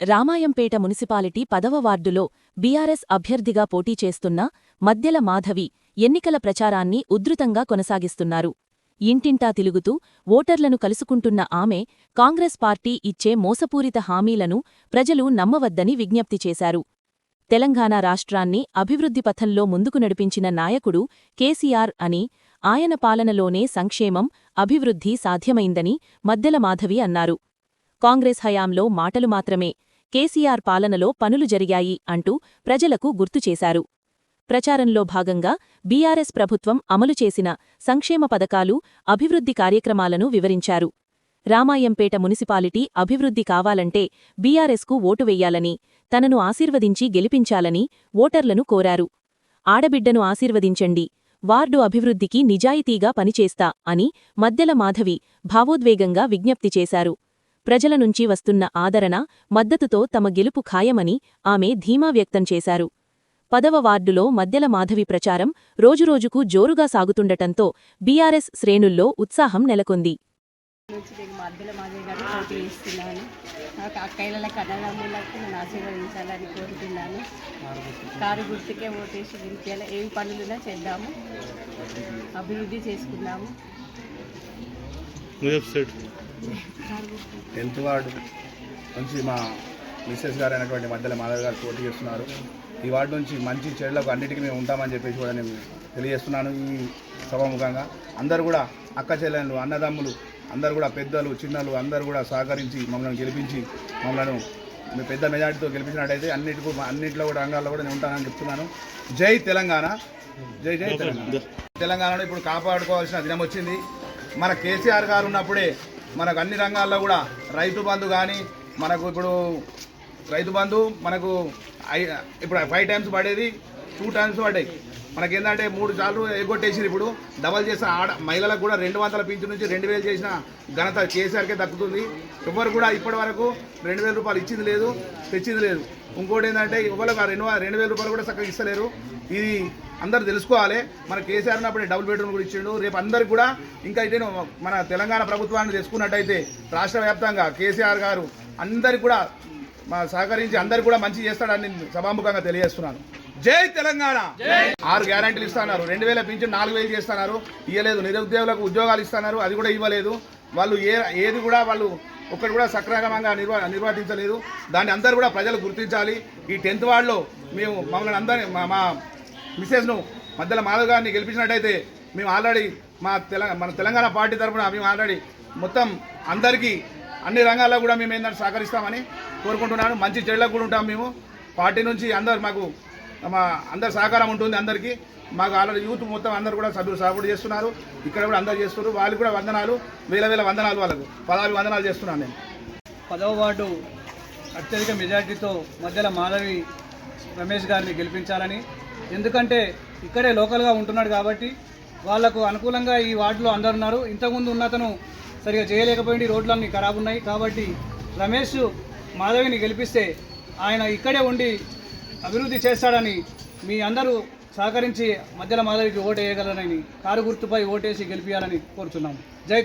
Ramayampet municipality 10వ వార్డులో BRS అభ్యర్థిగా పోటీ చేస్తున్న మద్దెల మాధవి ఎన్నికల ప్రచారాన్ని ఉధృతంగా కొనసాగిస్తున్నారు. ఇంటింటా తిరుగుతూ ఓటర్లను కలుసుకుంటున్న ఆమె కాంగ్రెస్ పార్టీ ఇచ్చే మోసపూరిత హామీలను ప్రజలు నమ్మవద్దని విజ్ఞప్తి చేశారు. తెలంగాణ రాష్ట్రాన్ని అభివృద్ధి పథంలో ముందుకు నడిపించిన నాయకుడు కేసీఆర్ అని, ఆయన పాలనలోనే సంక్షేమం, అభివృద్ధి సాధ్యమైందని మద్దెల మాధవి అన్నారు. కాంగ్రెస్ హయాంలో మాటలు మాత్రమే, కేసీఆర్ పాలనలో పనులు జరిగాయి అంటూ ప్రజలకు గుర్తుచేశారు. ప్రచారంలో భాగంగా బీఆర్ఎస్ ప్రభుత్వం అమలు చేసిన సంక్షేమ పథకాలు, అభివృద్ధి కార్యక్రమాలను వివరించారు. రామాయంపేట మున్సిపాలిటీ అభివృద్ధి కావాలంటే బీఆర్ఎస్కు ఓటు వెయ్యాలని, తనను ఆశీర్వదించి గెలిపించాలని ఓటర్లను కోరారు. ఆడబిడ్డను ఆశీర్వదించండి, వార్డు అభివృద్ధికి నిజాయితీగా పనిచేస్తా అని మద్దెల మాధవి భావోద్వేగంగా విజ్ఞప్తి చేశారు. ప్రజల నుంచి వస్తున్న ఆదరణ, మద్దతుతో తమ గెలుపు ఖాయమని ఆమె ధీమా వ్యక్తం చేశారు. 10వ వార్డులో మద్దెల మాధవి ప్రచారం రోజురోజుకు జోరుగా సాగుతుండటంతో బీఆర్ఎస్ శ్రేణుల్లో ఉత్సాహం నెలకొంది. మద్దెల మాధవి గారు పోటీ ఇస్తున్నాను. నాకు అక్కయ్యలకు అన్నదమ్ములకు నేను ఆశీర్వదించాలని కోరుతున్నాను. కారు గుర్తుకే ఓటేసి గెలిచేలా ఏం పనులున్నా చేద్దాము, అభివృద్ధి చేసుకున్నాము. 10th వార్డు నుంచి మా మిస్సెస్ గారు అయినటువంటి మద్దెల మాధవి గారు పోటీ చేస్తున్నారు. ఈ వార్డు నుంచి మంచి చెడులకు అన్నిటికీ మేము ఉంటామని చెప్పేసి కూడా నేను తెలియజేస్తున్నాను. ఈ సభాముఖంగా అందరూ కూడా అక్క చెల్లెళ్ళు, అన్నదమ్ములు అందరూ కూడా పెద్దలు చిన్నలు అందరూ కూడా సహకరించి మమ్మల్ని గెలిపించి మమ్మల్ని పెద్ద మెజార్టీతో గెలిపించినట్టయితే అన్నింటిలో కూడా రంగాల్లో కూడా నేను ఉంటానని చెప్తున్నాను. జై తెలంగాణ, జై జై తెలంగాణ. తెలంగాణలో ఇప్పుడు కాపాడుకోవాల్సిన దినం వచ్చింది. మన కేసీఆర్ గారు ఉన్నప్పుడే మనకు అన్ని రంగాల్లో కూడా రైతు బంధు కానీ, మనకు ఇప్పుడు రైతు బంధు మనకు ఇప్పుడు 5 times పడేది 2 times పడ్డాయి. మనకేంటంటే 3 సార్లు ఎగ్గొట్టేసి ఇప్పుడు డబల్ చేసిన మహిళలకు కూడా 200 పింఛన్ నుంచి 2000 చేసిన ఘనత కేసీఆర్కే దక్కుతుంది. ఎవరు కూడా ఇప్పటి వరకు 2000 రూపాయలు ఇచ్చింది లేదు, తెచ్చింది లేదు. ఇంకోటి ఏంటంటే ఎవరికి 2000 రూపాయలు కూడా చక్కగా ఇస్తలేరు. ఇది అందరు తెలుసుకోవాలి. మన కేసీఆర్ ఉన్నప్పుడు డబుల్ బెడ్రూమ్ కూడా ఇచ్చిండు. రేపు అందరికి కూడా ఇంకా అయితే మన తెలంగాణ ప్రభుత్వాన్ని తెచ్చుకున్నట్టయితే రాష్ట్ర వ్యాప్తంగా కేసీఆర్ గారు అందరికి కూడా సహకరించి అందరికి కూడా మంచి చేస్తాడని సభాముఖంగా తెలియజేస్తున్నాను. జై తెలంగాణ. 6 గ్యారంటీలు ఇస్తున్నారు. 2000 పింఛన్ 4000 చేస్తున్నారు, ఇవ్వలేదు. నిరుద్యోగులకు ఉద్యోగాలు ఇస్తున్నారు, అది కూడా ఇవ్వలేదు. వాళ్ళు ఏది కూడా వాళ్ళు ఒక్కటి కూడా సక్రమంగా నిర్వర్తించలేదు. దాన్ని అందరూ కూడా ప్రజలు గుర్తించాలి. ఈ 10th వార్డులో మేము మమ్మల్ని అందరినీ మా మిసెస్ను మద్దెల మాధవ్ గారిని గెలిపించినట్టయితే మేము ఆల్రెడీ మన తెలంగాణ పార్టీ తరఫున మేము ఆల్రెడీ మొత్తం అందరికీ అన్ని రంగాల్లో కూడా మేము ఏంటంటే సహకరిస్తామని కోరుకుంటున్నాను. మంచి చెడులకు కూడా ఉంటాం. మేము పార్టీ నుంచి మాకు అందరి సహకారం ఉంటుంది. అందరికీ మాకు ఆల్రెడీ యూత్ మొత్తం అందరూ కూడా సభ్యులు సపోర్ట్ చేస్తున్నారు. ఇక్కడ కూడా అందరూ చేస్తున్నారు. వాళ్ళకి కూడా వందనాలు, వేల వందనాలు, వాళ్ళకు పదాలు వందనాలు చేస్తున్నాను. నేను 10వ వార్డు అత్యధిక మెజార్టీతో మద్దెల మాధవి రమేష్ గారిని గెలిపించాలని, ఎందుకంటే ఇక్కడే లోకల్గా ఉంటున్నాడు కాబట్టి వాళ్లకు అనుకూలంగా ఈ వార్డులో అందరు ఉన్నారు. ఇంతకుముందు ఉన్నతను సరిగా చేయలేకపోయింది, రోడ్లన్నీ ఖరాబ్ ఉన్నాయి. కాబట్టి రమేష్ మాధవిని గెలిపిస్తే ఆయన ఇక్కడే ఉండి అభివృద్ధి చేస్తాడని మీ అందరూ సహకరించి మద్దెల మాధవికి ఓటు వేయగలరని, కారు గుర్తుపై ఓటేసి గెలిపించాలని కోరుతున్నాము. జై